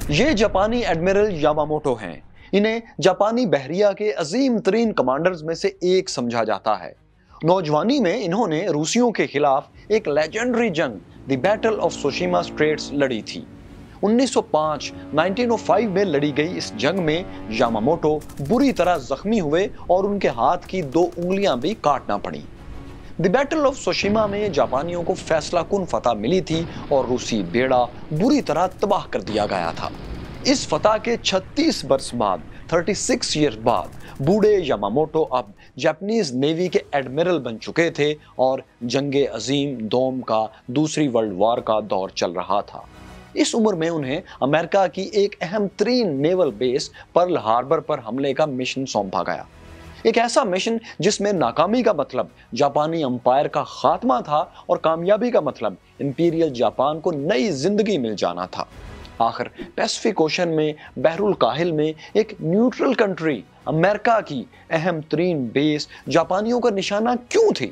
یہ جاپانی ایڈمرل یاماموٹو ہیں۔ انہیں جاپانی بحریہ کے عظیم ترین کمانڈرز میں سے ایک سمجھا جاتا ہے۔ نوجوانی میں انہوں نے روسیوں کے خلاف ایک لیجنڈری جنگ دی بیٹل آف سوشیما اسٹریٹس لڑی تھی۔ 1905 میں لڑی گئی اس جنگ میں یاماموٹو بری طرح زخمی ہوئے اور ان کے ہاتھ کی 2 انگلیاں بھی کاٹنا پڑیں۔ دی بیٹل آف سوشیما میں جاپانیوں کو فیصلہ کن فتح ملی تھی اور روسی بیڑا بری طرح تباہ کر دیا گیا تھا۔ اس فتح کے 36 برس بعد 36 ایئر بعد بوڑھے یاماموٹو اب جاپنیز نیوی کے ایڈمرل بن چکے تھے اور جنگ عظیم دوم کا دوسری ورلڈ وار کا دور چل رہا تھا۔ اس عمر میں انہیں امریکہ کی ایک اہم ترین نیول بیس پرل ہاربر پر حملے کا مشن سونپا گیا۔ ایک ایسا مشن جس میں ناکامی کا مطلب جاپانی امپائر کا خاتمہ تھا اور کامیابی کا مطلب امپیریل جاپان کو نئی زندگی مل جانا تھا۔ آخر پیسفک اوشن میں بحر الکاہل میں ایک نیوٹرل کنٹری امریکہ کی اہم ترین بیس جاپانیوں کا نشانہ کیوں تھی؟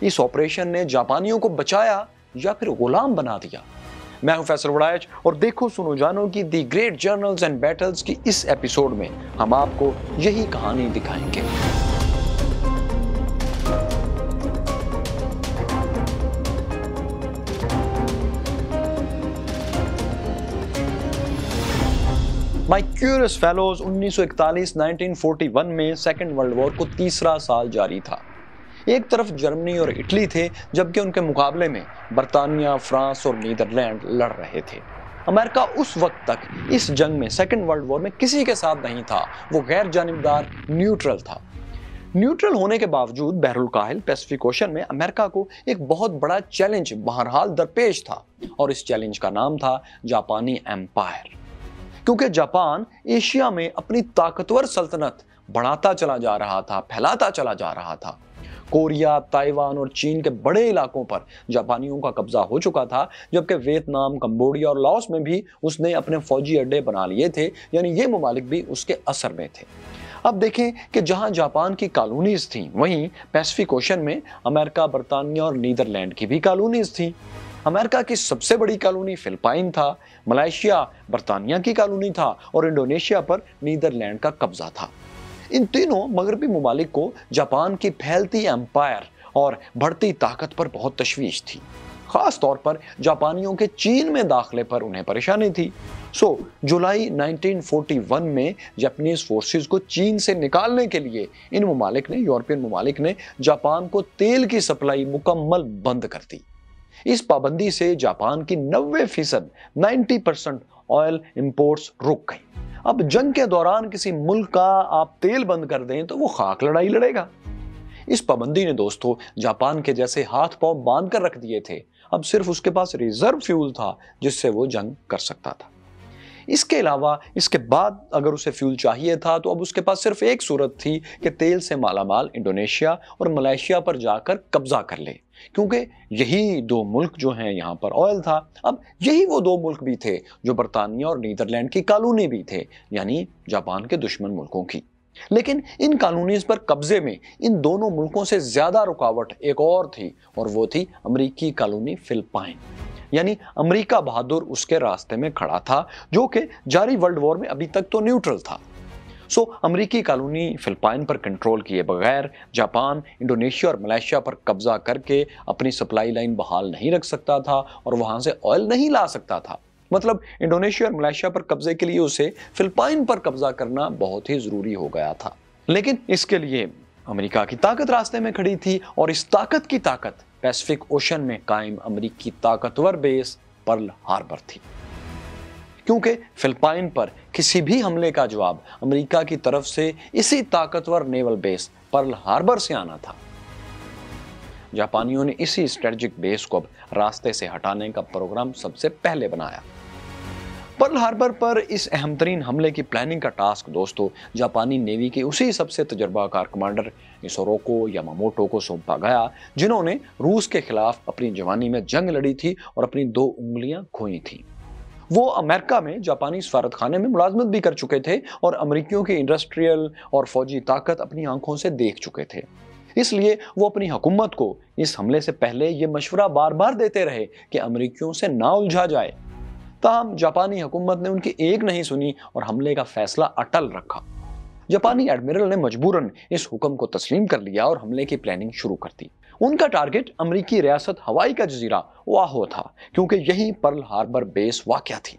اس آپریشن نے جاپانیوں کو بچایا یا پھر غلام بنا دیا؟ میں ہوں فیصل وڑائچ اور دیکھو سنو جانو کی the great journals and Beatles کی اس ایپیسوڈ میں ہم آپ کو یہی کہانی دکھائیں گے۔ مائی کیورس فیلوز 1941 میں سیکنڈ ورلڈ وار کو تیسرا سال جاری تھا۔ ایک طرف جرمنی اور اٹلی تھے جبکہ ان کے مقابلے میں برطانیہ، فرانس اور نیدرلینڈ لڑ رہے تھے۔ امریکہ اس وقت تک اس جنگ میں سیکنڈ ورلڈ وار میں کسی کے ساتھ نہیں تھا، وہ غیر جانبدار نیوٹرل تھا۔ نیوٹرل ہونے کے باوجود بحر الکاہل پیسفک اوشن میں امریکہ کو ایک بہت بڑا چیلنج بہرحال درپیش تھا اور اس چیلنج کا نام تھا جاپانی ایمپائر۔ کیونکہ جاپان ایشیا میں اپنی طاقتور سلطنت بڑھاتا چلا جا رہا تھا، پھیلاتا چلا جا رہا تھا۔ کوریا، تائیوان اور چین کے بڑے علاقوں پر جاپانیوں کا قبضہ ہو چکا تھا، جبکہ ویتنام، کمبوڈیا اور لاؤس میں بھی اس نے اپنے فوجی اڈے بنا لیے تھے، یعنی یہ ممالک بھی اس کے اثر میں تھے۔ اب دیکھیں کہ جہاں جاپان کی کالونیز تھیں وہیں پیسفک اوشن میں امریکہ، برطانیہ اور نیدرلینڈ کی بھی کالونیز تھیں۔ امریکہ کی سب سے بڑی کالونی فلپائن تھا، ملائیشیا برطانیہ کی کالونی تھا اور انڈونیشیا پر نیدرلینڈ کا قبضہ تھا۔ ان تینوں مغربی ممالک کو جاپان کی پھیلتی ایمپائر اور بڑھتی طاقت پر بہت تشویش تھی۔ خاص طور پر جاپانیوں کے چین میں داخلے پر انہیں پریشانی تھی۔ جولائی 1941 میں جاپنیز فورسز کو چین سے نکالنے کے لیے ان ممالک نے، یورپین ممالک نے جاپان کو تیل کی سپلائی مکمل بند کر دی۔ اس پابندی سے جاپان کی 90% آئل امپورٹس رک گئی۔ اب جنگ کے دوران کسی ملک کا آپ تیل بند کر دیں تو وہ خاک لڑائی لڑے گا۔ اس پابندی نے دوستو جاپان کے جیسے ہاتھ پاؤں باندھ کر رکھ دیے تھے۔ اب صرف اس کے پاس ریزرو فیول تھا جس سے وہ جنگ کر سکتا تھا۔ اس کے علاوہ اس کے بعد اگر اسے فیول چاہیے تھا تو اب اس کے پاس صرف ایک صورت تھی کہ تیل سے مالا مال انڈونیشیا اور ملائیشیا پر جا کر قبضہ کر لے، کیونکہ یہی 2 ملک جو ہیں یہاں پر آئل تھا۔ اب یہی وہ 2 ملک بھی تھے جو برطانیہ اور نیدرلینڈ کی کالونی بھی تھے، یعنی جاپان کے دشمن ملکوں کی۔ لیکن ان کالونیز پر قبضے میں ان دونوں ملکوں سے زیادہ رکاوٹ ایک اور تھی، اور وہ تھی امریکی کالونی فلپائن، یعنی امریکہ بہادر اس کے راستے میں کھڑا تھا جو کہ جاری ورلڈ وار میں ابھی تک تو نیوٹرل تھا۔ امریکی کالونی فلپائن پر کنٹرول کیے بغیر جاپان انڈونیشیا اور ملائیشیا پر قبضہ کر کے اپنی سپلائی لائن بحال نہیں رکھ سکتا تھا اور وہاں سے آئل نہیں لا سکتا تھا۔ مطلب انڈونیشیا اور ملائیشیا پر قبضے کے لیے اسے فلپائن پر قبضہ کرنا بہت ہی ضروری ہو گیا تھا۔ لیکن اس کے لیے امریکہ کی طاقت راستے میں کھڑی تھی، اور اس طاقت کی طاقت پیسفک اوشن میں قائم امریکی طاقتور بیس پرل ہاربر تھی، کیونکہ فلپائن پر کسی بھی حملے کا جواب امریکہ کی طرف سے اسی طاقتور نیول بیس پرل ہاربر سے آنا تھا۔ جاپانیوں نے اسی اسٹریٹجک بیس کو اب راستے سے ہٹانے کا پروگرام سب سے پہلے بنایا۔ پرل ہاربر پر اس اہم ترین حملے کی پلاننگ کا ٹاسک دوستو جاپانی نیوی کے اسی سب سے تجربہ کار کمانڈر ایسوروکو یاماموٹو کو سونپا گیا، جنہوں نے روس کے خلاف اپنی جوانی میں جنگ لڑی تھی اور اپنی 2 انگلیاں کھوئی تھیں۔ وہ امریکہ میں جاپانی سفارت خانے میں ملازمت بھی کر چکے تھے اور امریکیوں کی انڈسٹریل اور فوجی طاقت اپنی آنکھوں سے دیکھ چکے تھے۔ اس لیے وہ اپنی حکومت کو اس حملے سے پہلے یہ مشورہ بار بار دیتے رہے کہ امریکیوں سے نہ الجھا جائے۔ تاہم جاپانی حکومت نے ان کی ایک نہیں سنی اور حملے کا فیصلہ اٹل رکھا۔ جاپانی ایڈمرل نے مجبوراً اس حکم کو تسلیم کر لیا اور حملے کی پلاننگ شروع کر دی۔ ان کا ٹارگٹ امریکی ریاست ہوائی کا جزیرہ اوآہو تھا، کیونکہ یہیں پرل ہاربر بیس واقع تھی۔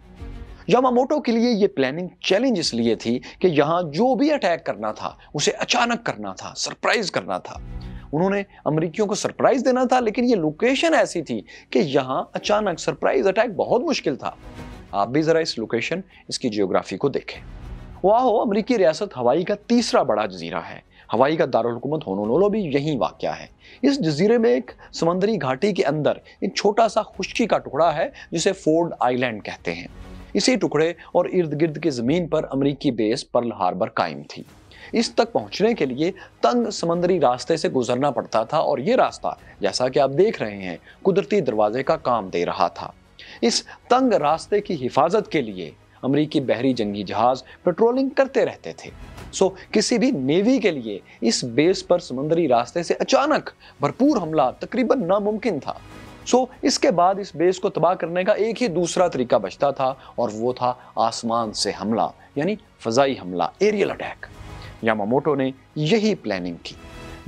یاماموٹو کے لیے یہ پلاننگ چیلنج اس لیے تھی کہ یہاں جو بھی اٹیک کرنا تھا اسے اچانک کرنا تھا، سرپرائز کرنا تھا۔ انہوں نے امریکیوں کو سرپرائز دینا تھا، لیکن یہ لوکیشن ایسی تھی کہ یہاں اچانک سرپرائز اٹیک بہت مشکل تھا۔ آپ بھی ذرا اس لوکیشن، اس کی جیوگرافی کو دیکھیں۔ اوآہو امریکی ریاست ہوائی کا تیسرا بڑا جزیرہ ہے۔ ہوائی کا دارالحکومت ہونولولو بھی یہیں واقع ہے۔ اس جزیرے میں ایک سمندری گھاٹی کے اندر ایک چھوٹا سا خشکی کا ٹکڑا ہے جسے فورڈ آئی لینڈ کہتے ہیں۔ اسی ٹکڑے اور ارد گرد کی زمین پر امریکی بیس پرل ہاربر قائم تھی۔ اس تک پہنچنے کے لیے تنگ سمندری راستے سے گزرنا پڑتا تھا، اور یہ راستہ جیسا کہ آپ دیکھ رہے ہیں قدرتی دروازے کا کام دے رہا تھا۔ اس تنگ راستے کی حفاظت کے لیے امریکی بحری جنگی جہاز پیٹرولنگ کرتے رہتے تھے۔ کسی بھی نیوی کے لیے اس بیس پر سمندری راستے سے اچانک بھرپور حملہ تقریباً ناممکن تھا۔ اس کے بعد اس بیس کو تباہ کرنے کا ایک ہی دوسرا طریقہ بچتا تھا، اور وہ تھا آسمان سے حملہ، یعنی فضائی حملہ، ایریل اٹیک۔ یاماموٹو نے یہی پلاننگ کی۔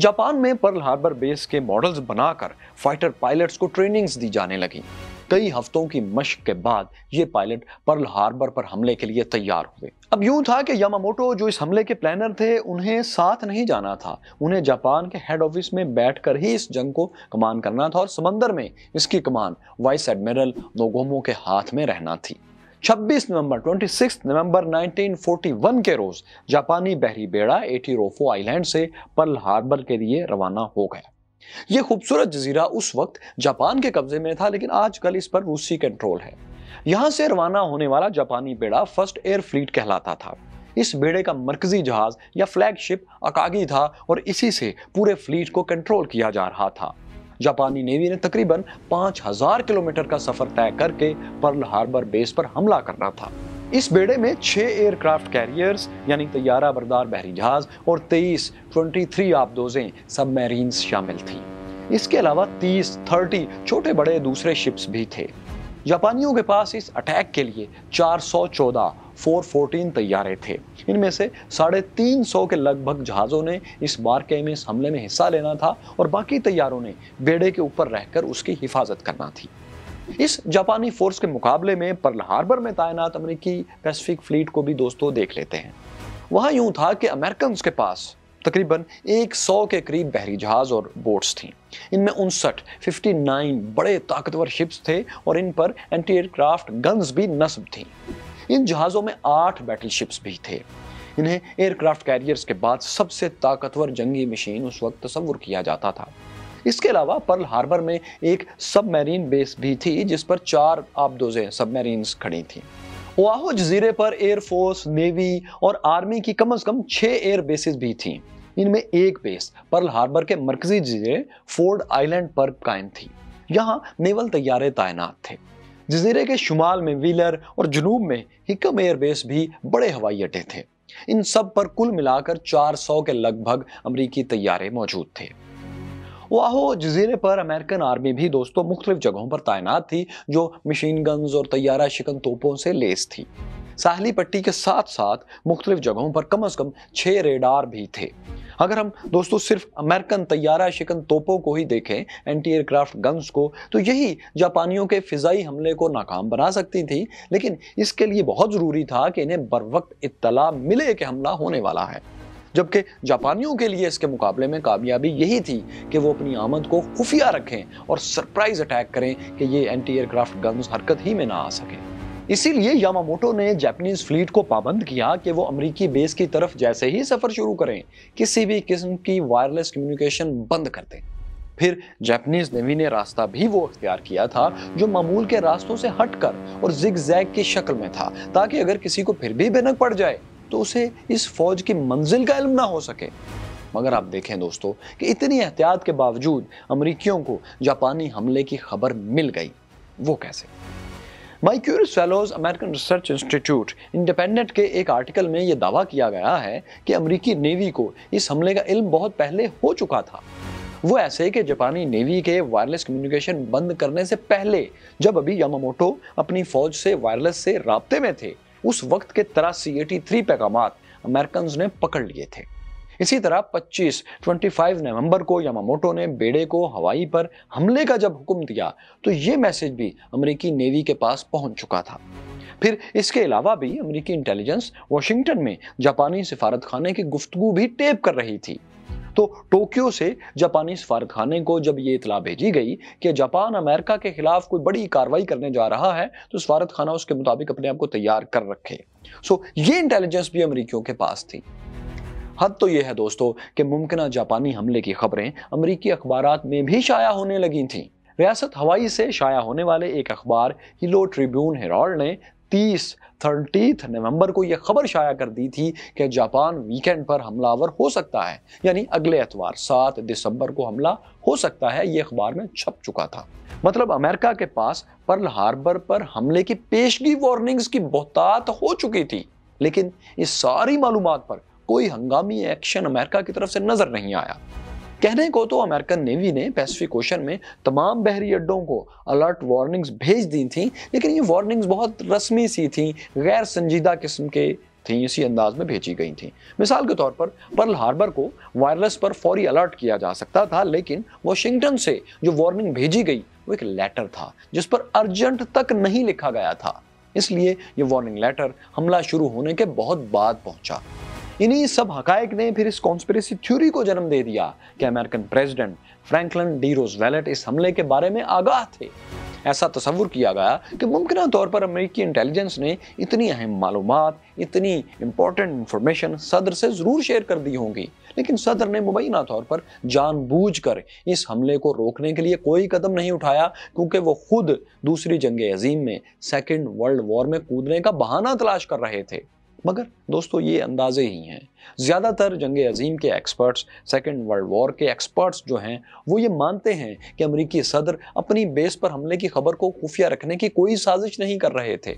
جاپان میں پرل ہاربر بیس کے ماڈلز بنا کر فائٹر پائلٹس کو ٹریننگز دی جانے لگی۔ کئی ہفتوں کی مشق کے بعد یہ پائلٹ پرل ہاربر پر حملے کے لیے تیار ہوئے۔ اب یوں تھا کہ یاماموٹو جو اس حملے کے پلانر تھے، انہیں ساتھ نہیں جانا تھا۔ انہیں جاپان کے ہیڈ آفس میں بیٹھ کر ہی اس جنگ کو کمان کرنا تھا، اور سمندر میں اس کی کمان وائس ایڈمرل نوگومو کے ہاتھ میں رہنا تھی۔ 26 نومبر 1941 کے روز جاپانی بحری بیڑا ایٹیروفو آئی لینڈ سے پرل ہاربر کے لیے روانہ ہو گیا۔ یہ خوبصورت جزیرہ اس وقت جاپان کے قبضے میں تھا، لیکن آج کل اس پر روسی کنٹرول ہے۔ یہاں سے روانہ ہونے والا جاپانی بیڑا فرسٹ ایئر فلیٹ کہلاتا تھا۔ اس بیڑے کا مرکزی جہاز یا فلیگ شپ اکاگی تھا، اور اسی سے پورے فلیٹ کو کنٹرول کیا جا رہا تھا۔ جاپانی نیوی نے تقریباً 5000 کلومیٹر کا سفر طے کر کے پرل ہاربر بیس پر حملہ کرنا تھا۔ اس بیڑے میں 6 ایئر کرافٹ کیریئرز یعنی طیارہ بردار بحری جہاز اور 23 آبدوزیں سب میرینز شامل تھیں۔ اس کے علاوہ 30 چھوٹے بڑے دوسرے شپس بھی تھے۔ جاپانیوں کے پاس اس اٹیک کے لیے 414 414 طیارے تھے۔ ان میں سے 350 کے لگ بھگ جہازوں نے اس مارکے میں اس حملے میں حصہ لینا تھا، اور باقی طیاروں نے بیڑے کے اوپر رہ کر اس کی حفاظت کرنا تھی۔ اس جاپانی فورس کے مقابلے میں پرل ہاربر میں تعینات امریکی پیسفک فلیٹ کو بھی دوستوں دیکھ لیتے ہیں۔ وہاں یوں تھا کہ امریکنز کے پاس تقریباً 100 کے قریب بحری جہاز اور بوٹس تھیں۔ ان میں 59 بڑے طاقتور شپس تھے، اور ان پر اینٹی ایئر کرافٹ گنز بھی نصب تھیں۔ ان جہازوں میں 8 بیٹل شپس بھی تھے۔ انہیں ایئر کرافٹ کیریئرز کے بعد سب سے طاقتور جنگی مشین اس وقت تصور کیا جاتا تھا۔ اس کے علاوہ پرل ہاربر میں ایک سب میرین بیس بھی تھی، جس پر 4 آبدوزیں سب میرینز کھڑی تھیں۔ اوآہو جزیرے پر ایئر فورس، نیوی اور آرمی کی کم از کم 6 ایئر بیسز بھی تھیں۔ ان میں ایک بیس پرل ہاربر کے مرکزی جزیرے فورڈ آئی لینڈ پر قائم تھی۔ یہاں نیول طیارے تعینات تھے۔ جزیرے کے شمال میں ویلر اور جنوب میں ہکم ایئر بیس بھی بڑے ہوائی اڈے تھے۔ ان سب پر کل ملا کر 400 کے لگ بھگ امریکی طیارے موجود تھے۔ اوآہو جزیرے پر امریکن آرمی بھی دوستوں مختلف جگہوں پر تعینات تھی، جو مشین گنز اور طیارہ شکن توپوں سے لیس تھی۔ ساحلی پٹی کے ساتھ ساتھ مختلف جگہوں پر کم از کم 6 ریڈار بھی تھے۔ اگر ہم دوستوں صرف امریکن طیارہ شکن توپوں کو ہی دیکھیں، اینٹی ایئر کرافٹ گنز کو، تو یہی جاپانیوں کے فضائی حملے کو ناکام بنا سکتی تھی، لیکن اس کے لیے بہت ضروری تھا کہ انہیں بروقت اطلاع ملے کہ حملہ ہونے والا ہے۔ جبکہ جاپانیوں کے لیے اس کے مقابلے میں کامیابی یہی تھی کہ وہ اپنی آمد کو خفیہ رکھیں اور سرپرائز اٹیک کریں کہ یہ اینٹی ایئر کرافٹ گنز حرکت ہی میں نہ آ سکیں۔ اسی لیے یاماموٹو نے جاپانیز فلیٹ کو پابند کیا کہ وہ امریکی بیس کی طرف جیسے ہی سفر شروع کریں، کسی بھی قسم کی وائرلیس کمیونیکیشن بند کر دیں۔ پھر جاپانیز نیوی نے راستہ بھی وہ اختیار کیا تھا جو معمول کے راستوں سے ہٹ کر اور زگ زیگ کی شکل میں تھا، تاکہ اگر کسی کو پھر بھی بھنک پڑ جائے تو اسے اس فوج کی منزل کا علم نہ ہو سکے۔ مگر آپ دیکھیں دوستو کہ اتنی احتیاط کے باوجود امریکیوں کو جاپانی حملے کی خبر مل گئی۔ وہ کیسے؟ My curious fellows American research institute independent کے ایک آرٹیکل میں یہ دعویٰ کیا گیا ہے کہ امریکی نیوی کو اس حملے کا علم بہت پہلے ہو چکا تھا۔ वो ऐसे कि जापानी नेवी के वायरलेस कम्युनिकेशन बंद करने से पहले, जब अभी यामामोटो अपनी फौज से वायरलेस से राब्ते में थे, उस वक्त के 83 पैगामात अमेरिकन ने पकड़ लिए थे। इसी तरह 25 नवंबर को यामामोटो ने बेड़े को हवाई पर हमले का जब हुक्म दिया तो ये मैसेज भी अमेरिकी नेवी के पास पहुंच चुका था। फिर इसके अलावा भी अमेरिकी इंटेलिजेंस वॉशिंगटन में जापानी सिफारतखाने की गुफ्तगू भी टेप कर रही थी। तो टोक्यो से जापानी सिफारतखाने को जब ये इतला भेजी गई कि जापान अमेरिका के खिलाफ कोई बड़ी कार्रवाई करने जा रहा है, तो सिफारतखाना उसके मुताबिक अपने आप को तैयार कर रखे। ये इंटेलिजेंस भी अमेरिकियों के पास थी। हद तो यह है दोस्तों कि मुमकिन जापानी हमले की खबरें अमेरिकी अखबारात में भी शाया होने लगी थीं। रियासत हवाई से शाया होने वाले एक अखबार हिलो ट्रिब्यून हेराल्ड ने 30 नवंबर को यह खबर शाया कर दी थी कि जापान वीकेंड पर हमलावर हो सकता है, यानी अगले एतवार 7 दिसंबर को हमला हो सकता है। यह अखबार में छप चुका था। मतलब अमेरिका के पास पर्ल हार्बर पर हमले की पेशगी वार्निंग्स की बहुतात हो चुकी थी, लेकिन इस सारी मालूमात पर कोई हंगामी एक्शन अमेरिका की तरफ से नजर नहीं आया। कहने को तो अमेरिकन नेवी ने पैसिफिक ओशन में तमाम बहरी अड्डों को अलर्ट वार्निंग्स भेज दी थी, लेकिन ये वार्निंग्स बहुत रस्मी सी थी, गैर संजीदा किस्म के थी, इसी अंदाज में भेजी गई थी। मिसाल के तौर पर पर्ल हार्बर को वायरलेस पर फौरी अलर्ट किया जा सकता था, लेकिन वॉशिंगटन से जो वार्निंग भेजी गई वो एक लेटर था जिस पर अर्जेंट तक नहीं लिखा गया था। इसलिए ये वार्निंग लेटर हमला शुरू होने के बहुत बाद पहुंचा। इन्हीं सब हकायक ने फिर इस कॉन्स्पिरेसी थ्योरी को जन्म दे दिया कि American president Franklin D Roosevelt इस हमले के बारे में आगाह थे। ऐसा तस्वुर किया गया कि मुमकिन तौर पर अमेरिकी इंटेलिजेंस ने इतनी अहम मालूमात, इतनी इंपॉर्टेंट इंफॉर्मेशन सदर से जरूर शेयर कर दी होंगी, लेकिन सदर ने मुबैना तौर पर जानबूझकर इस हमले को रोकने के लिए कोई कदम नहीं उठाया, क्योंकि वो खुद दूसरी जंग अजीम में सेकेंड वर्ल्ड वॉर में कूदने का बहाना तलाश कर रहे थे। मगर दोस्तों ये अंदाजे ही हैं। ज्यादातर जंग अजीम के एक्सपर्ट्स, सेकेंड वर्ल्ड वॉर के एक्सपर्ट्स जो हैं, वो ये मानते हैं कि अमेरिकी सदर अपनी बेस पर हमले की खबर को खुफिया रखने की कोई साजिश नहीं कर रहे थे।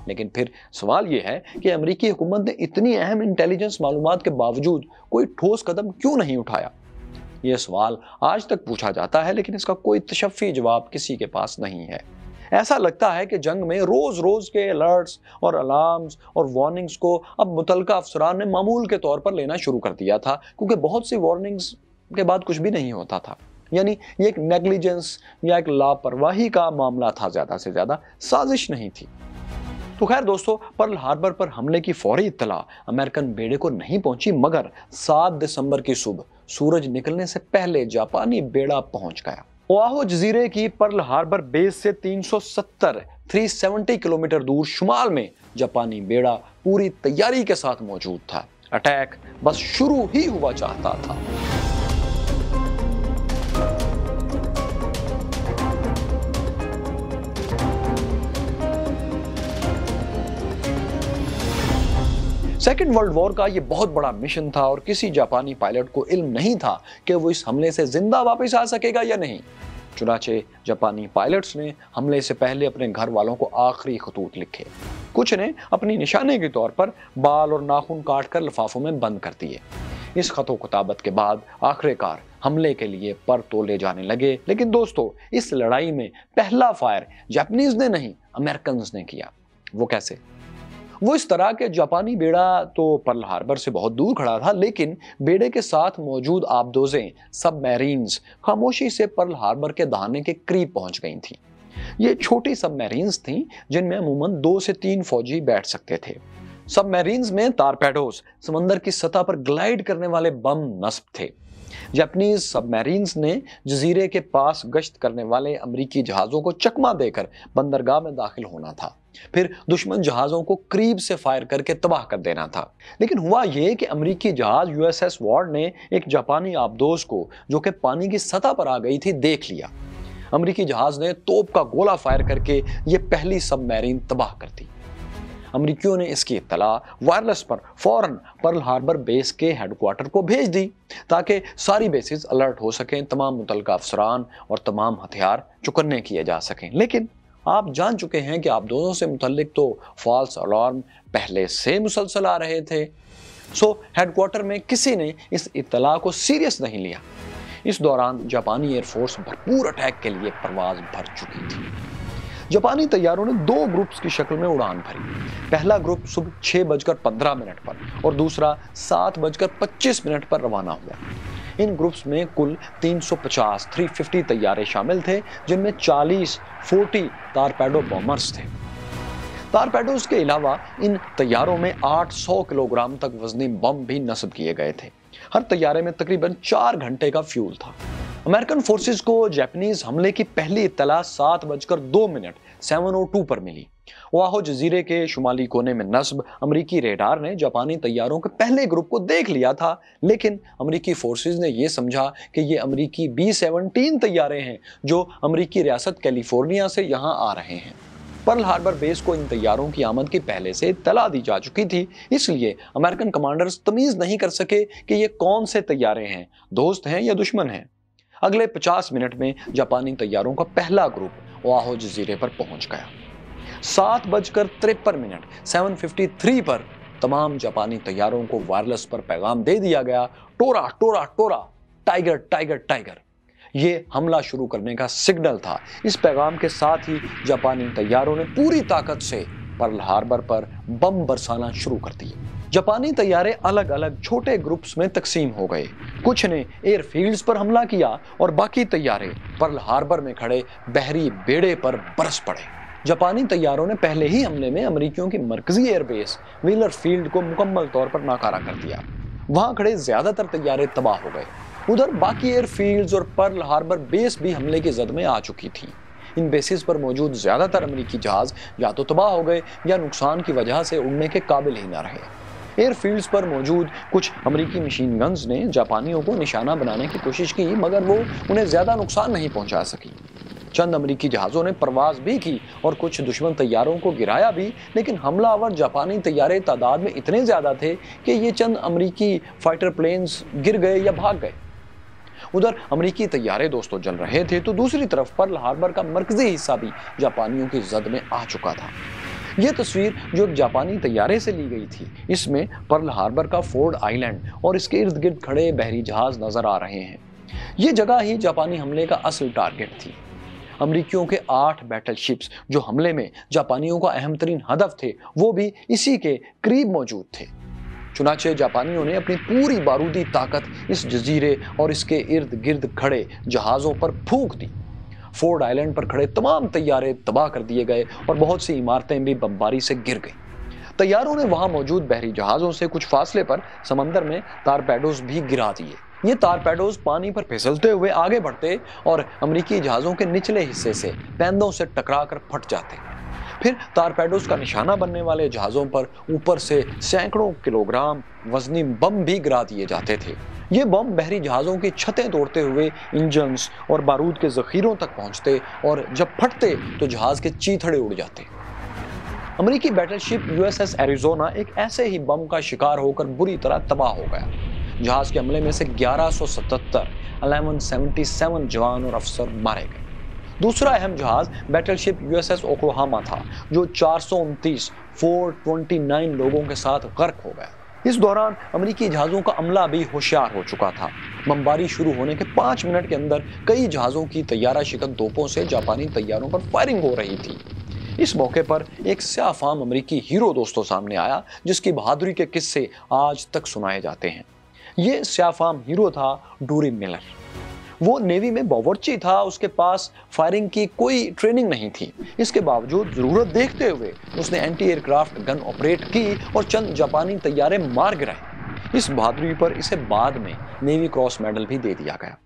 लेकिन फिर सवाल ये है कि अमेरिकी हुकूमत ने इतनी अहम इंटेलिजेंस मालूमात के बावजूद कोई ठोस कदम क्यों नहीं उठाया? ये सवाल आज तक पूछा जाता है, लेकिन इसका कोई तशफ़ी जवाब किसी के पास नहीं है। ऐसा लगता है कि जंग में रोज रोज के अलर्ट्स और अलार्म्स और वार्निंग्स को अब मुतलका अफसरान ने मामूल के तौर पर लेना शुरू कर दिया था, क्योंकि बहुत सी वार्निंग्स के बाद कुछ भी नहीं होता था। यानी ये एक नेग्लिजेंस या एक लापरवाही का मामला था, ज्यादा से ज्यादा साजिश नहीं थी। तो खैर दोस्तों, पर्ल हार्बर पर हमले की फौरी इत्तला अमेरिकन बेड़े को नहीं पहुंची, मगर 7 दिसंबर की सुबह सूरज निकलने से पहले जापानी बेड़ा पहुंच गया। ओआहू जजीरे की पर्ल हार्बर बेस से 370 किलोमीटर दूर शुमाल में जापानी बेड़ा पूरी तैयारी के साथ मौजूद था। अटैक बस शुरू ही हुआ चाहता था। सेकेंड वर्ल्ड वॉर का यह बहुत बड़ा मिशन था और किसी जापानी पायलट को इल्म नहीं था कि वो इस हमले से जिंदा वापस आ सकेगा या नहीं। चुनाचे जापानी पायलट्स ने हमले से पहले अपने घर वालों को आखिरी खतूत लिखे। कुछ ने अपनी निशाने के तौर पर बाल और नाखून काट कर लिफाफों में बंद कर दिए। इस खतो किताबत के बाद आखिरकार हमले के लिए पर तोले जाने लगे। लेकिन दोस्तों, इस लड़ाई में पहला फायर जापानीज ने नहीं, अमेरिकन ने किया। वो कैसे? वो इस तरह के जापानी बेड़ा तो पर्ल हार्बर से बहुत दूर खड़ा था, लेकिन बेड़े के साथ मौजूद आबदोजें, सबमरीन्स खामोशी से पर्ल हार्बर के दहाने के करीब पहुंच गई थीं। ये छोटी सबमरीन्स थीं जिनमें अमूमन 2 से 3 फौजी बैठ सकते थे। सबमरीन्स में टारपेडोस, समंदर की सतह पर ग्लाइड करने वाले बम नस्ब थे। जापानीज सबमरीन्स ने जजीरे के पास गश्त करने वाले अमेरिकी जहाजों को चकमा देकर बंदरगाह में दाखिल होना था, फिर दुश्मन जहाजों को करीब से फायर करके तबाह कर देना था। लेकिन हुआ यह कि अमेरिकी जहाज यूएसएस वार्ड ने एक जापानी आबदोज को, जो कि पानी की सतह पर आ गई थी, देख लिया। अमेरिकी जहाज ने तोप का गोला फायर करके यह पहली सबमरीन तबाह कर दी। अमेरिकियों ने इसकी इत्तला वायरलेस पर फौरन पर्ल हार्बर बेस के हेडक्वार्टर को भेज दी, ताकि सारी बेसिस अलर्ट हो सकें, तमाम मुतलका अफसरान और तमाम हथियार चुकन्ने किए जा सकें। लेकिन आप जान चुके हैं कि आप दोनों से मुतल्लिक तो फॉल्स अलार्म पहले से मुसलसल आ रहे थे। हेडक्वार्टर में किसी ने इस इत्तला को सीरियस नहीं लिया। इस दौरान जापानी एयर फोर्स भरपूर अटैक के लिए परवाज भर चुकी थी। जापानी तैयारों ने 2 ग्रुप्स की शक्ल में उड़ान भरी। पहला ग्रुप सुबह 6:15 पर और दूसरा 7:25 पर रवाना हुआ। इन ग्रुप्स में कुल 350 तैयारे शामिल थे, जिनमें 40 टारपेडो बॉम्बर्स थे। टारपेडोज के अलावा इन तैयारों में 800 किलोग्राम तक वजनी बम भी नस्ब किए गए थे। हर तैयारे में तकरीबन 4 घंटे का फ्यूल था। अमेरिकन फोर्सेस को जापानीज हमले की पहली इत्तला 7:02 7:02 पर मिली। ओआहू जजीरे के शुमाली कोने में नस्ब अमेरिकी रेडार ने जापानी तैयारों के पहले ग्रुप को देख लिया था, लेकिन अमेरिकी फोर्सेस ने यह समझा कि ये अमेरिकी B-17 तैयारे हैं जो अमेरिकी रियासत कैलिफोर्निया से यहां आ रहे हैं। पर्ल हार्बर बेस को इन तैयारों की आमद की पहले से इत्तला दी जा चुकी थी, इसलिए अमेरिकन कमांडर्स तमीज नहीं कर सके कि ये कौन से तैयारे हैं, दोस्त हैं या दुश्मन हैं। अगले 50 मिनट में जापानी तैयारों का पहला ग्रुप ओआहू जजीरे पर पहुंच गया। 7:53 7:53 पर तमाम जापानी तैयारों को वायरलेस पर पैगाम दे दिया गया, टोरा टोरा टोरा, टाइगर टाइगर टाइगर। ये हमला शुरू करने का सिग्नल था। इस पैगाम के साथ ही जापानी तैयारों ने पूरी ताकत से पर्ल हार्बर पर बम बरसाना शुरू कर दिए। जापानी तैयारे अलग अलग छोटे ग्रुप्स में तकसीम हो गए। कुछ ने एयरफील्ड्स पर हमला किया और बाकी तैयारे पर्ल हार्बर में खड़े बहरी बेड़े पर बरस पड़े। जापानी तैयारों ने पहले ही हमले में अमेरिकियों की मरकजी एयरबेस व्हीलर फील्ड को मुकम्मल तौर पर नाकारा कर दिया। वहां खड़े ज्यादातर तैयारे तबाह हो गए। उधर बाकी एयरफील्ड्स और पर्ल हार्बर बेस भी हमले की जद में आ चुकी थी। इन बेसिस पर मौजूद ज्यादातर अमेरिकी जहाज या तो तबाह हो गए या नुकसान की वजह से उड़ने के काबिल ही न रहे। एयरफील्ड्स पर मौजूद कुछ अमेरिकी मशीन गन्स ने जापानियों को निशाना बनाने की कोशिश की, मगर वो उन्हें ज्यादा नुकसान नहीं पहुंचा सकी। चंद अमेरिकी जहाजों ने परवाज भी की और कुछ दुश्मन तैयारों को गिराया भी, लेकिन हमलावर जापानी तैयारे तादाद में इतने ज्यादा थे कि ये चंद अमेरिकी फाइटर प्लेन्स गिर गए या भाग गए। उधर अमेरिकी तैयारे दोस्तों जल रहे थे तो दूसरी तरफ पर्ल हार्बर का मरकजी हिस्सा भी जापानियों की जद में आ चुका था। यह तस्वीर जो एक जापानी तैयारे से ली गई थी, इसमें पर्ल हार्बर का फोर्ड आइलैंड और इसके इर्द गिर्द खड़े बहरी जहाज नजर आ रहे हैं। ये जगह ही जापानी हमले का असल टारगेट थी। अमेरिकियों के 8 बैटलशिप्स जो हमले में जापानियों का अहम तरीन हदफ थे, वो भी इसी के करीब मौजूद थे। चुनाचे जापानियों ने अपनी पूरी बारूदी ताकत इस जजीरे और इसके इर्द गिर्द खड़े जहाजों पर फूंक दी। फोर्ड आइलैंड पर खड़े तमाम तैयारे तबाह कर दिए गए और बहुत सी इमारतें भी बमबारी से गिर गई। तैयारों ने वहां मौजूद बहरी जहाजों से कुछ फासले पर समंदर में टारपेडोज भी गिरा दिए। ये टारपेडोज पानी पर फिसलते हुए आगे बढ़ते और अमेरिकी जहाजों के निचले हिस्से से पैंदों से टकराकर फट जाते। फिर टारपेडोज का निशाना बनने वाले जहाजों पर ऊपर से सैकड़ों किलोग्राम वजनी बम भी गिरा दिए जाते थे। ये बम बहरी जहाजों की छतें तोड़ते हुए इंजन्स और बारूद के जखीरों तक पहुंचते और जब फटते तो जहाज के चीथड़े उड़ जाते। अमेरिकी बैटलशिप USS एरिजोना एक ऐसे ही बम का शिकार होकर बुरी तरह तबाह हो गया। जहाज के हमले में से 1177 जवान और अफसर मारे गए। दूसरा अहम जहाज बैटलशिप USS ओक्लाहोमा था, जो 429 लोगों के साथ गर्क हो गया। इस दौरान अमेरिकी जहाजों का अमला भी होशियार हो चुका था। बमबारी शुरू होने के 5 मिनट के अंदर कई जहाजों की तैयारा शिकन तोपों से जापानी तैयारों पर फायरिंग हो रही थी। इस मौके पर एक स्याफाम अमेरिकी हीरो दोस्तों सामने आया, जिसकी बहादुरी के किस्से आज तक सुनाए जाते हैं। ये स्याफाम हीरो था डूरी मिलर। वो नेवी में बावर्ची था, उसके पास फायरिंग की कोई ट्रेनिंग नहीं थी। इसके बावजूद जरूरत देखते हुए उसने एंटी एयरक्राफ्ट गन ऑपरेट की और चंद जापानी तैयारे मार गिराए। इस बहादुरी पर इसे बाद में नेवी क्रॉस मेडल भी दे दिया गया।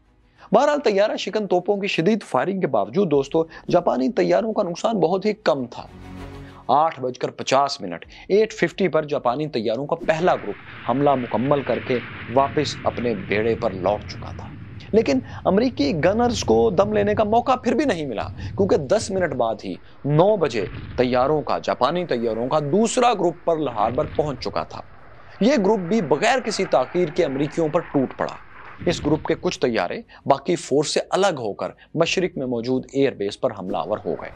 बहरहाल तैयारा शिकन तोपों की शदीद फायरिंग के बावजूद दोस्तों जापानी तैयारों का नुकसान बहुत ही कम था। 8:50 8:50 पर जापानी तैयारों का पहला ग्रुप हमला मुकम्मल करके वापस अपने बेड़े पर लौट चुका था। लेकिन अमेरिकी गनर्स को दम लेने का मौका फिर भी नहीं मिला, क्योंकि 10 मिनट बाद ही 9 बजे जापानी तैयारों का दूसरा ग्रुप पर्ल हार्बर पहुंच चुका था। यह ग्रुप भी बगैर किसी ताकीर के अमेरिकियों पर टूट पड़ा। इस ग्रुप के कुछ तैयारे बाकी फोर्स से अलग होकर मशरिक में मौजूद एयरबेस पर हमलावर हो गए।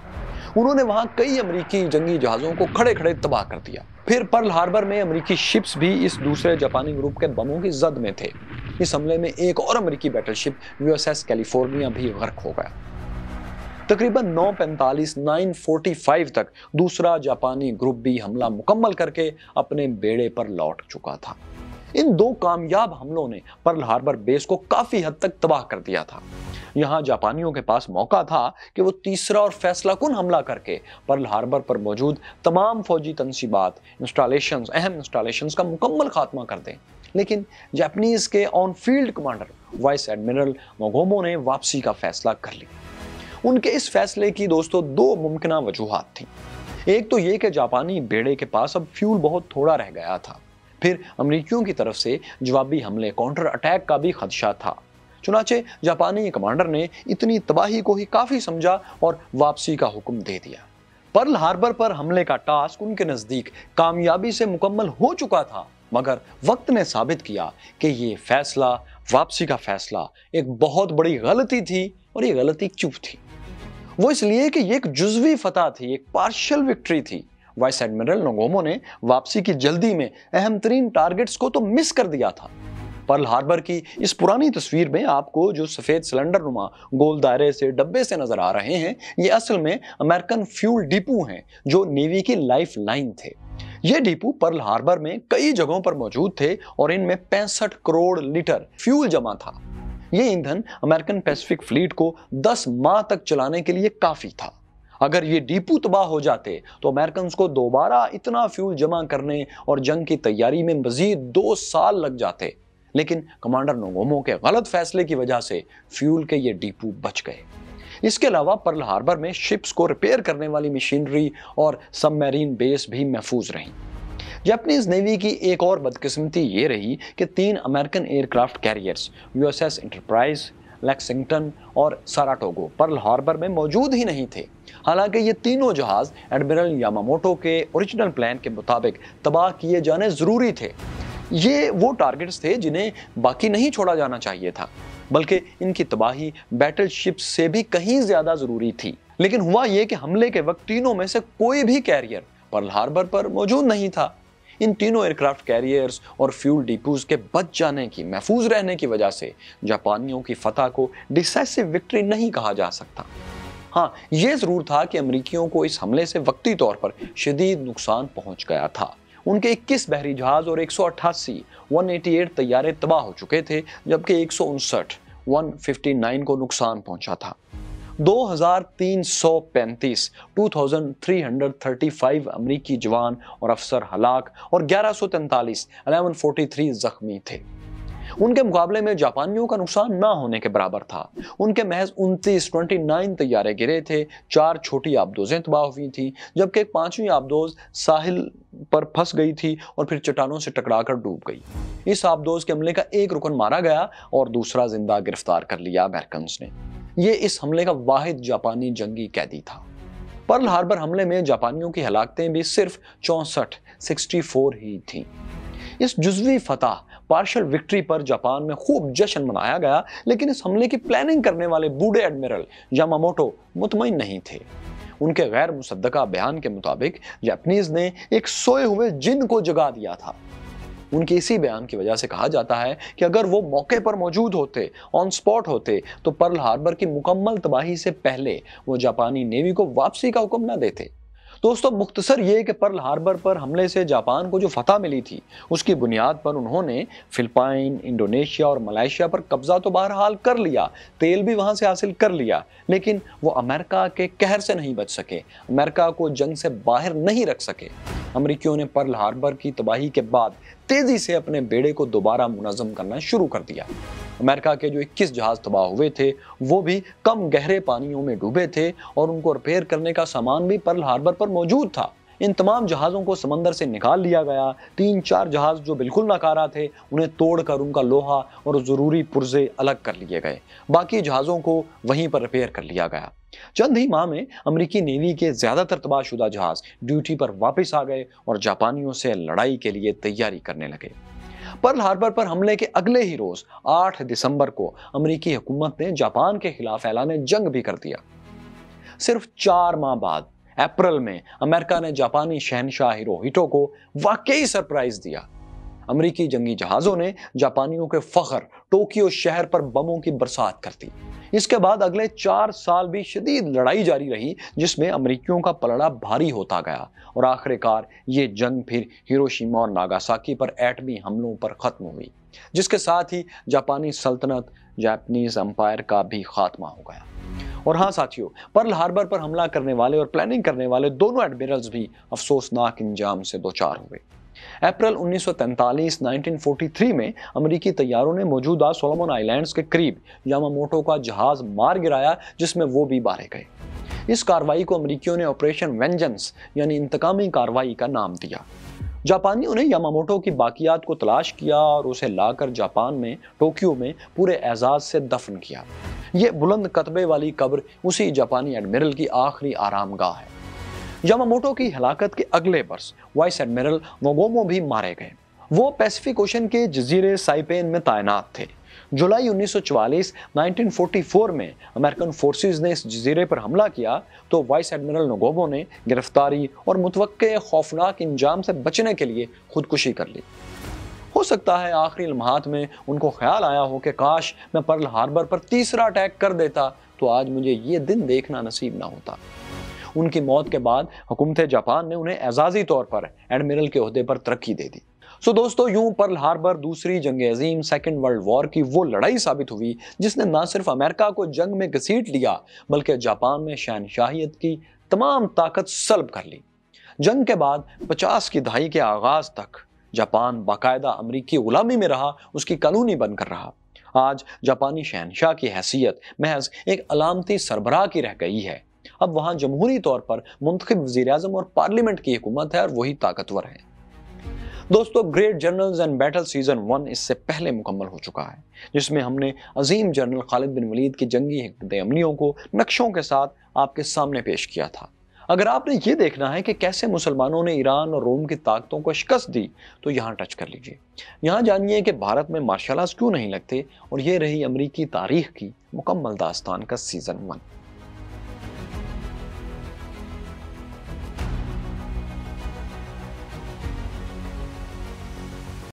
उन्होंने वहां कई अमेरिकी जंगी जहाजों को खड़े खड़े तबाह कर दिया। फिर पर्ल हार्बर में अमेरिकी शिप्स भी इस दूसरे जापानी ग्रुप के बमों की जद में थे। इस हमले में एक और अमेरिकी बैटलशिप यूएसएस कैलिफोर्निया भी गर्क हो गया। तकरीबन 9:45 तक दूसरा जापानी ग्रुप भी हमला मुकम्मल करके अपने बेड़े पर लौट चुका था। इन दो कामयाब हमलों ने पर्ल हार्बर बेस को काफी हद तक तबाह कर दिया था। यहां जापानियों के पास मौका था कि वो तीसरा और फैसलाकुन हमला करके पर्ल हार्बर पर मौजूद तमाम फौजी तनसीबात, अहम इंस्टॉलेशंस का मुकम्मल खात्मा कर दें। लेकिन जापानीज के on field commander vice admiral Nagumo ने वापसी का फैसला कर लिया। उनके इस फैसले की दोस्तों दो मुमकिन वजूहात थी। एक तो ये कि जापानी बेड़े के पास अब फ्यूल बहुत थोड़ा रह गया था, फिर अमेरिकियों की तरफ से जवाबी हमले, काउंटर अटैक का भी खदशा था। चुनाचे जापानी कमांडर ने इतनी तबाही को ही काफी समझा और वापसी का हुक्म दे दिया। पर्ल हार्बर पर हमले का टास्क उनके नजदीक कामयाबी से मुकम्मल हो चुका था, मगर वक्त ने साबित किया कि ये फैसला, वापसी का फैसला, एक बहुत बड़ी गलती थी और ये गलती क्यों थी? वो इसलिए कि ये एक जुज़वी फतह थी, एक पार्शियल विक्ट्री थी। वाइस एडमिरल नोगोमो ने वापसी की जल्दी में अहम तरीन टारगेट्स को तो मिस कर दिया था। पर्ल हार्बर की इस पुरानी तस्वीर में आपको जो सफेद सिलेंडर नुमा गोल दायरे से डब्बे से नजर आ रहे हैं, ये असल में अमेरिकन फ्यूल डिपो हैं जो नेवी की लाइफ लाइन थे। ये डिपो पर्ल हार्बर में कई जगहों पर मौजूद थे और इनमें 65 करोड़ लीटर फ्यूल जमा था। ये ईंधन अमेरिकन पैसिफिक फ्लीट को 10 माह तक चलाने के लिए काफी था। अगर ये डिपो तबाह हो जाते तो अमेरिकन को दोबारा इतना फ्यूल जमा करने और जंग की तैयारी में मजीद 2 साल लग जाते। लेकिन कमांडर नोगोमो के गलत फैसले की वजह से फ्यूल के ये डिपो बच गए। इसके अलावा पर्ल हार्बर में शिप्स को रिपेयर करने वाली मशीनरी और सबमरीन बेस भी महफूज रहीं। जापानीज नेवी की एक और बदकिस्मती ये रही कि 3 American aircraft carriers USS enterprise, Lexington और साराटोगो पर्ल हार्बर में मौजूद ही नहीं थे। हालांकि ये तीनों जहाज एडमिरल यामामोटो के ओरिजिनल प्लान के मुताबिक तबाह किए जाने जरूरी थे। ये वो टारगेट्स थे जिन्हें बाकी नहीं छोड़ा जाना चाहिए था, बल्कि इनकी तबाही बैटल शिप्स से भी कहीं ज्यादा जरूरी थी। लेकिन हुआ ये कि हमले के वक्त तीनों में से कोई भी कैरियर पर्ल हार्बर पर मौजूद नहीं था। इन तीनों एयरक्राफ्ट कैरियर्स और फ्यूल डिपोज के बच जाने की, महफूज रहने की वजह से जापानियों की फतह को डिसाइसिव विक्ट्री नहीं कहा जा सकता। हाँ, यह जरूर था कि अमेरिकियों को इस हमले से वक्ती तौर पर शदीद नुकसान पहुंच गया था। उनके 21 बहरी जहाज और 188 तैयारे तबाह हो चुके थे, जबकि 159 को नुकसान पहुंचा था। 2335 अमेरिकी जवान और अफसर हलाक और 1143 जख्मी थे। उनके मुकाबले में जापानियों का नुकसान ना होने के बराबर था। उनके महज 29 तैयारे गिरे थे, 4 छोटी आबदोजें तबाह हुई थी, जबकि एक 5वीं आबदोज साहिल पर फंस गई थी और फिर चट्टानों से टकराकर डूब गई। इस आबदोज के हमले का एक रुकन मारा गया और दूसरा जिंदा गिरफ्तार कर लिया अमेरिकन ने। ये इस हमले का वाहिद जापानी जंगी कैदी था। पर्ल हार्बर हमले में जापानियों की हलाकतें भी सिर्फ 64 ही थीं। इस जुज़वी फतह, पार्शियल विक्ट्री पर जापान में खूब जश्न मनाया गया, लेकिन इस हमले की प्लानिंग करने वाले बूढ़े एडमिरल यामामोटो मुतमईन नहीं थे। उनके गैर मुसद्दका बयान के मुताबिक जापानीज ने एक सोए हुए जिन को जगा दिया था। उनके इसी बयान की वजह से कहा जाता है कि अगर वो मौके पर मौजूद होते, ऑन स्पॉट होते, तो पर्ल हार्बर की मुकम्मल तबाही से पहले वो जापानी नेवी को वापसी का हुक्म न देते। दोस्तों, मुख्तसर ये कि पर्ल हार्बर पर हमले से जापान को जो फतह मिली थी, उसकी बुनियाद पर उन्होंने फिलिपाइन, इंडोनेशिया और मलेशिया पर कब्जा तो बहरहाल कर लिया, तेल भी वहां से हासिल कर लिया, लेकिन वो अमेरिका के कहर से नहीं बच सके, अमेरिका को जंग से बाहर नहीं रख सके। अमेरिकियों ने पर्ल हार्बर की तबाही के बाद तेजी से अपने बेड़े को दोबारा मुनज़्ज़म करना शुरू कर दिया। अमेरिका के जो 21 जहाज तबाह हुए थे, वो भी कम गहरे पानियों में डूबे थे और उनको रिपेयर करने का सामान भी पर्ल हार्बर पर मौजूद था। इन तमाम जहाज़ों को समंदर से निकाल लिया गया। 3-4 जहाज जो बिल्कुल नाकारा थे, उन्हें तोड़कर उनका लोहा और ज़रूरी पुर्जे अलग कर लिए गए। बाकी जहाज़ों को वहीं पर रिपेयर कर लिया गया। चंद ही माह में अमेरिकी नेवी के ज्यादातर तबाहशुदा जहाज ड्यूटी पर वापस आ गए और जापानियों से लड़ाई के लिए तैयारी करने लगे। पर्ल हार्बर पर हमले के अगले ही रोज 8 दिसंबर को अमेरिकी हुकूमत ने जापान के खिलाफ ऐलान जंग भी कर दिया। सिर्फ 4 माह बाद अप्रैल में अमेरिका ने जापानी शहनशाह हिरोहितो को वाकई सरप्राइज दिया। امریکی جنگی جہازوں نے جاپانیوں کے فخر ٹوکیو شہر پر بموں کی برسات کر دی۔ اس کے بعد اگلے 4 سال بھی شدید لڑائی جاری رہی، جس میں امریکیوں کا پلڑا بھاری ہوتا گیا اور آخر کار یہ جنگ پھر ہیروشیما اور ناگاساکی پر ایٹمی حملوں پر ختم ہوئی، جس کے ساتھ ہی جاپانی سلطنت، جاپنیز امپائر کا بھی خاتمہ ہو گیا۔ اور ہاں ساتھیوں، پرل ہاربر پر حملہ کرنے والے اور پلاننگ کرنے والے دونوں ایڈمرلز بھی افسوسناک انجام سے دوچار ہوئے۔ اپریل 1943 میں امریکی طیاروں نے موجودہ سولومن آئیلینڈز کے قریب یاماموٹو کا جہاز مار گرایا، جس میں وہ بھی مارے گئے۔ اس کارروائی کو امریکیوں نے آپریشن وینجنس یعنی انتقامی کارروائی کا نام دیا۔ جاپانیوں نے یاماموٹو کی باقیات کو تلاش کیا اور اسے لا کر جاپان میں ٹوکیو میں پورے اعزاز سے دفن کیا۔ یہ بلند کتبے والی قبر اسی جاپانی ایڈمرل کی آخری آرام گاہ ہے۔ یاماموٹو کی ہلاکت کے اگلے برس وائس ایڈمرل نوگومو بھی مارے گئے۔ وہ پیسیفک اوشن کے جزیرے سائپین میں تعینات تھے۔ جولائی 1944 میں امریکن فورسز نے اس جزیرے پر حملہ کیا تو وائس ایڈمرل نوگومو نے گرفتاری اور متوقع خوفناک انجام سے بچنے کے لیے خودکشی کر لی۔ ہو سکتا ہے آخری لمحات میں ان کو خیال آیا ہو کہ کاش میں پرل ہاربر پر تیسرا اٹیک کر دیتا تو آج مجھے یہ دن دیکھنا نصیب نہ ہوتا۔ ان کی موت کے بعد حکومت جاپان نے انہیں اعزازی طور پر ایڈمرل کے عہدے پر ترقی دے دی۔ دوستو، یوں پرل ہاربر دوسری جنگ عظیم سیکنڈ ورلڈ وار کی وہ لڑائی ثابت ہوئی جس نے نہ صرف امریکہ کو جنگ میں گھسیٹ لیا بلکہ جاپان میں شہنشاہیت کی تمام طاقت سلب کر لی۔ جنگ کے بعد 50 کی دہائی کے آغاز تک جاپان باقاعدہ امریکی غلامی میں رہا، اس کی کالونی بن کر رہا۔ آج جاپانی شہنشاہ کی حیثیت محض ایک علامتی سربراہ کی رہ گئی ہے۔ اب وہاں جمہوری طور پر منتخب وزیر اعظم اور پارلیمنٹ کی حکومت ہے اور وہی طاقتور ہے۔ دوستو، great generals and battle season 1 اس سے پہلے مکمل ہو چکا ہے، جس میں ہم نے عظیم جنرل خالد بن ولید کی جنگی حکمت عملیوں کو نقشوں کے ساتھ آپ کے سامنے پیش کیا تھا۔ اگر آپ نے یہ دیکھنا ہے کہ کیسے مسلمانوں نے ایران اور روم کی طاقتوں کو شکست دی تو یہاں ٹچ کر لیجئے۔ یہاں جانیے کہ بھارت میں مارشل آرٹس کیوں نہیں لگتے، اور یہ رہی امریکی تاریخ کی مکمل داستان کا سیزن 1۔